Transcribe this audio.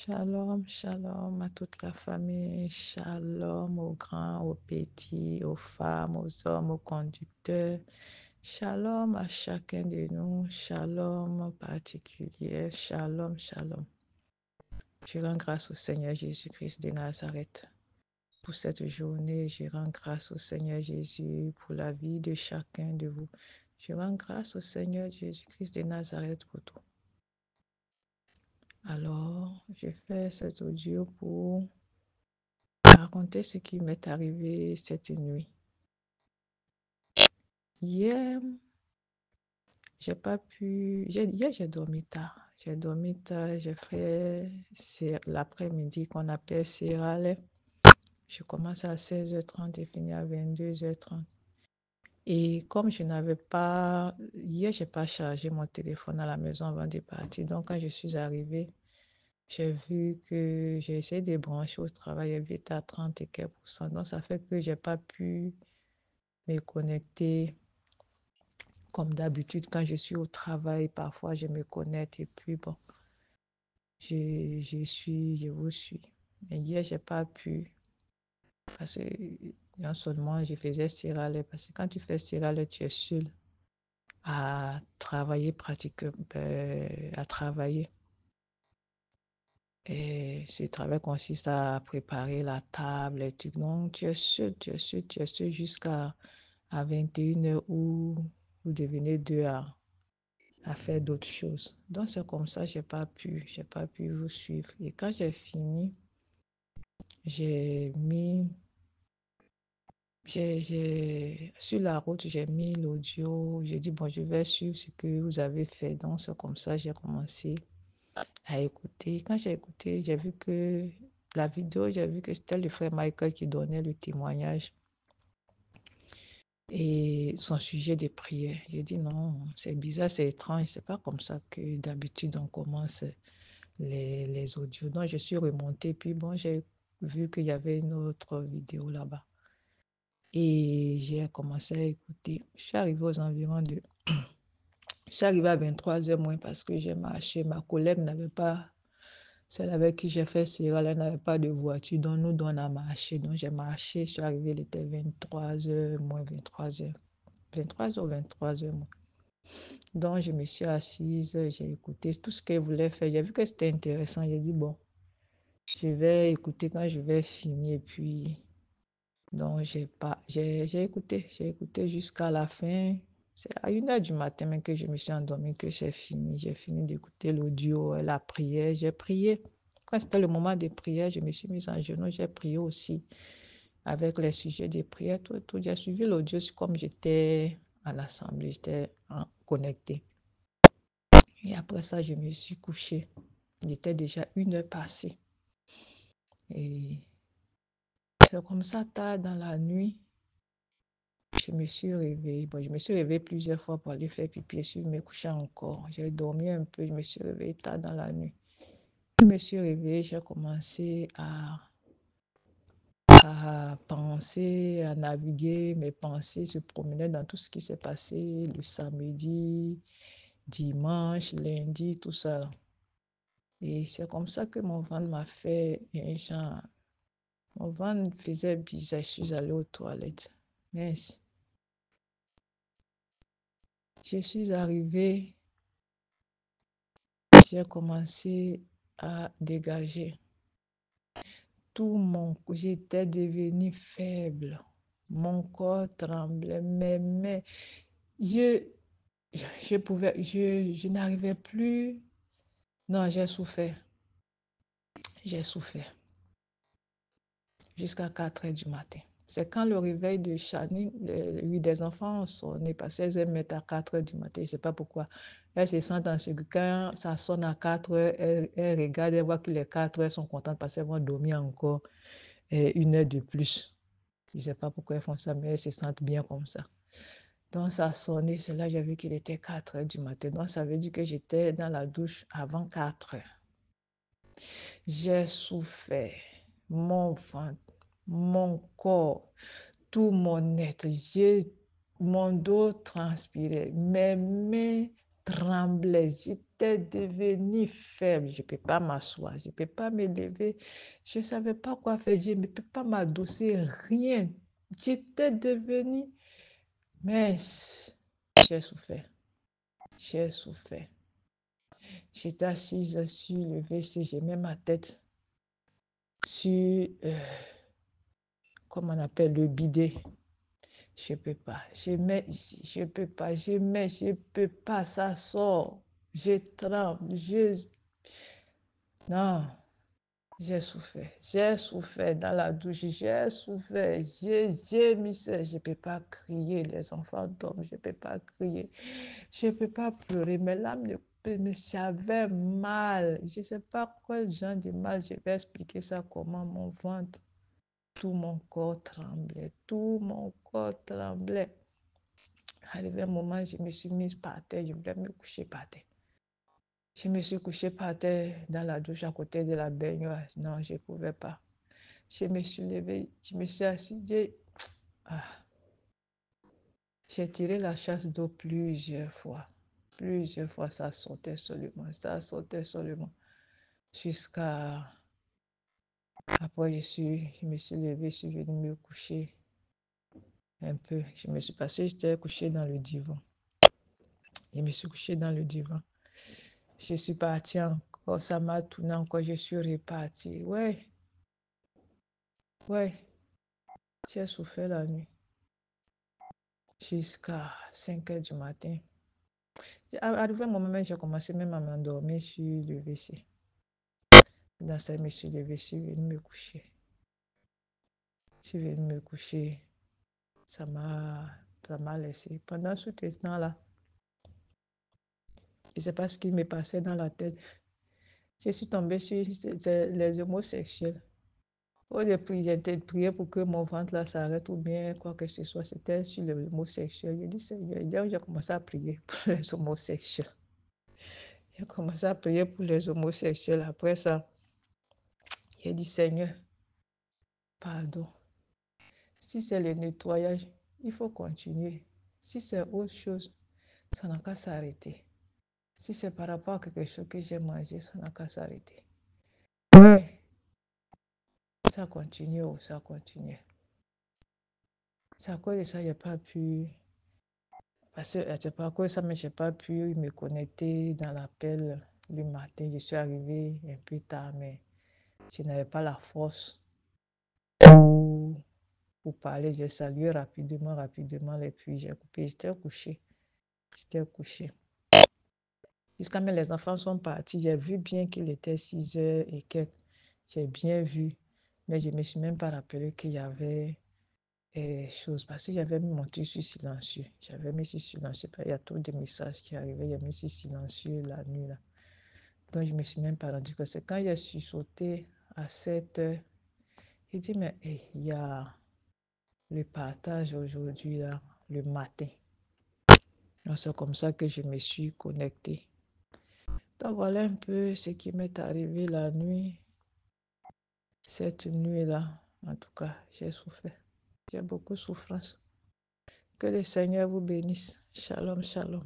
Shalom, shalom à toute la famille, shalom aux grands, aux petits, aux femmes, aux hommes, aux conducteurs, shalom à chacun de nous, shalom particulier, shalom, shalom. Je rends grâce au Seigneur Jésus-Christ de Nazareth pour cette journée. Je rends grâce au Seigneur Jésus pour la vie de chacun de vous. Je rends grâce au Seigneur Jésus-Christ de Nazareth pour tout. Alors, je fais cet audio pour raconter ce qui m'est arrivé cette nuit. Hier, j'ai pas pu. Hier, j'ai dormi tard. J'ai fait l'après-midi qu'on appelle Sierra. Je commence à 16h30 et finis à 22h30. Et comme je n'avais pas. Hier, je n'ai pas chargé mon téléphone à la maison avant de partir. Donc, quand je suis arrivée, j'ai vu que j'ai essayé de brancher au travail, il était à 30 et quelques %. Donc, ça fait que je n'ai pas pu me connecter comme d'habitude. Quand je suis au travail, parfois, je me connecte et puis bon, je vous suis. Mais hier, je n'ai pas pu parce que non seulement je faisais Sierra-Leone, parce que quand tu fais Sierra-Leone, tu es seul à travailler pratiquement, à travailler. Et ce travail consiste à préparer la table et tout. Donc, tu es seul jusqu'à 21h où vous devenez deux à faire d'autres choses. Donc, c'est comme ça, j'ai pas pu vous suivre. Et quand j'ai fini, j'ai mis, sur la route, j'ai mis l'audio. J'ai dit, bon, je vais suivre ce que vous avez fait. Donc, c'est comme ça, j'ai commencé à écouter. Quand j'ai écouté, j'ai vu que la vidéo, j'ai vu que c'était le frère Michael qui donnait le témoignage et son sujet de prière. J'ai dit non, c'est bizarre, c'est étrange, c'est pas comme ça que d'habitude on commence les audios. Donc je suis remontée, puis bon, j'ai vu qu'il y avait une autre vidéo là-bas. Et j'ai commencé à écouter. Je suis arrivée aux environs de... Je suis arrivée à 23h moins parce que j'ai marché. Ma collègue n'avait pas... Celle avec qui j'ai fait Sierra, elle n'avait pas de voiture, donc nous, on a marché. Donc j'ai marché, je suis arrivée, il était 23h moins 23h. 23h, 23h moins. Donc je me suis assise, j'ai écouté tout ce qu'elle voulait faire. J'ai vu que c'était intéressant. J'ai dit, bon, je vais écouter quand je vais finir. Et puis, donc j'ai écouté jusqu'à la fin. C'est à 1h du matin même que je me suis endormie, que j'ai fini. J'ai fini d'écouter l'audio, la prière. J'ai prié. Quand c'était le moment de prière, je me suis mise en genoux. J'ai prié aussi avec les sujets de prière. Tout. J'ai suivi l'audio comme j'étais à l'assemblée, j'étais connectée. Et après ça, je me suis couchée. Il était déjà 1h passée. Et c'est comme ça, tard dans la nuit, je me suis réveillée. Bon, je me suis réveillée plusieurs fois pour aller faire pipi et je me couchais encore. J'ai dormi un peu, je me suis réveillée tard dans la nuit. Je me suis réveillée, j'ai commencé à penser, à naviguer. Mes pensées se promenaient dans tout ce qui s'est passé le samedi, dimanche, lundi, tout ça. Et c'est comme ça que mon ventre m'a fait un genre. Mon ventre faisait bizarre, je suis allée aux toilettes. Mince. Je suis arrivée, j'ai commencé à dégager. J'étais devenue faible. Mon corps tremblait, mes mains. Je, je n'arrivais plus. Non, j'ai souffert. J'ai souffert jusqu'à 4h du matin. C'est quand le réveil de Chani, lui des enfants sonnait, parce qu'elles mettent à 4h du matin, je ne sais pas pourquoi. Elles se sentent en sécurité. Quand ça sonne à 4h, elles regardent, elles voient que les 4h sont contentes parce qu'elles vont dormir encore 1h de plus. Je ne sais pas pourquoi elles font ça, mais elles se sentent bien comme ça. Donc ça sonnait, c'est là que j'ai vu qu'il était 4h du matin. Donc ça veut dire que j'étais dans la douche avant 4h. J'ai souffert, mon ventre, mon corps, tout mon être. Mon dos transpirait, mes mains tremblais. J'étais devenue faible. Je ne peux pas m'asseoir. Je ne peux pas me lever. Je ne savais pas quoi faire. Je ne peux pas m'adosser. Rien. J'étais devenue. Mais j'ai souffert. J'ai souffert. J'étais assise sur le WC. J'ai mis ma tête sur, comment on appelle, le bidet. Je ne peux pas. Je mets ici. Je ne peux pas. Je mets. Je ne peux pas. Ça sort. Je tremble. Non. J'ai souffert. J'ai souffert dans la douche. J'ai souffert. J'ai gémissé. Je ne peux pas crier. Les enfants dorment. Je ne peux pas crier. Je ne peux pas pleurer. Mes larmes ne mais j'avais mal. Je ne sais pas quel genre de mal. Je vais expliquer ça comment mon ventre, tout mon corps tremblait. Tout mon corps tremblait. Arrivé un moment, je me suis mise par terre. Je voulais me coucher par terre. Je me suis couchée par terre dans la douche à côté de la baignoire. Non, je ne pouvais pas. Je me suis levée, je me suis assise. Ah, j'ai tiré la chasse d'eau plusieurs fois. Plusieurs fois, ça sortait seulement. Ça sortait seulement. Jusqu'à... Après, je me suis levée, je suis venue me coucher un peu. Je me suis passée, j'étais couchée dans le divan. Je me suis couchée dans le divan. Je suis partie encore, ça m'a tourné encore, je suis repartie. Ouais, ouais, j'ai souffert la nuit. Jusqu'à 5 heures du matin. Arrivé un moment, j'ai commencé même à m'endormir sur le WC. Dans ça, je me suis levée, je suis venue me coucher. Je suis venue me coucher. Ça m'a laissé. Pendant ce temps-là, je ne sais pas ce qui me passait dans la tête. Je suis tombée sur les homosexuels. Au début, j'ai prié pour que mon ventre là s'arrête ou bien quoi que ce soit. C'était sur les homosexuels. J'ai dit, Seigneur, j'ai commencé à prier pour les homosexuels. J'ai commencé à prier pour les homosexuels. Après ça, j'ai dit, Seigneur, pardon. Si c'est le nettoyage, il faut continuer. Si c'est autre chose, ça n'a qu'à s'arrêter. Si c'est par rapport à quelque chose que j'ai mangé, ça n'a qu'à s'arrêter. Ouais, ça continue, ça continue. C'est à cause de ça, j'ai pas pu. Parce que c'est pas à cause de ça, mais j'ai pas pu me connecter dans l'appel le matin. Je suis arrivée un peu tard, mais je n'avais pas la force pour, pour parler. J'ai salué rapidement, et puis j'ai coupé. J'étais couchée. J'étais couchée. Jusqu'à même les enfants sont partis, j'ai vu bien qu'il était 6 heures et quelques. J'ai bien vu, mais je ne me suis même pas rappelé qu'il y avait choses parce que j'avais mis mon truc sur silencieux. J'avais mis sur silencieux. Il y a trop de messages qui arrivaient, j'ai mis sur silencieux la nuit là. Donc je ne me suis même pas rendu compte. C'est quand je suis sauté à 7 heures, j'ai dit, mais il y a le partage aujourd'hui là, le matin. Donc c'est comme ça que je me suis connectée. Donc voilà un peu ce qui m'est arrivé la nuit. Cette nuit-là, en tout cas, j'ai souffert. J'ai beaucoup de souffrance. Que le Seigneur vous bénisse. Shalom, shalom.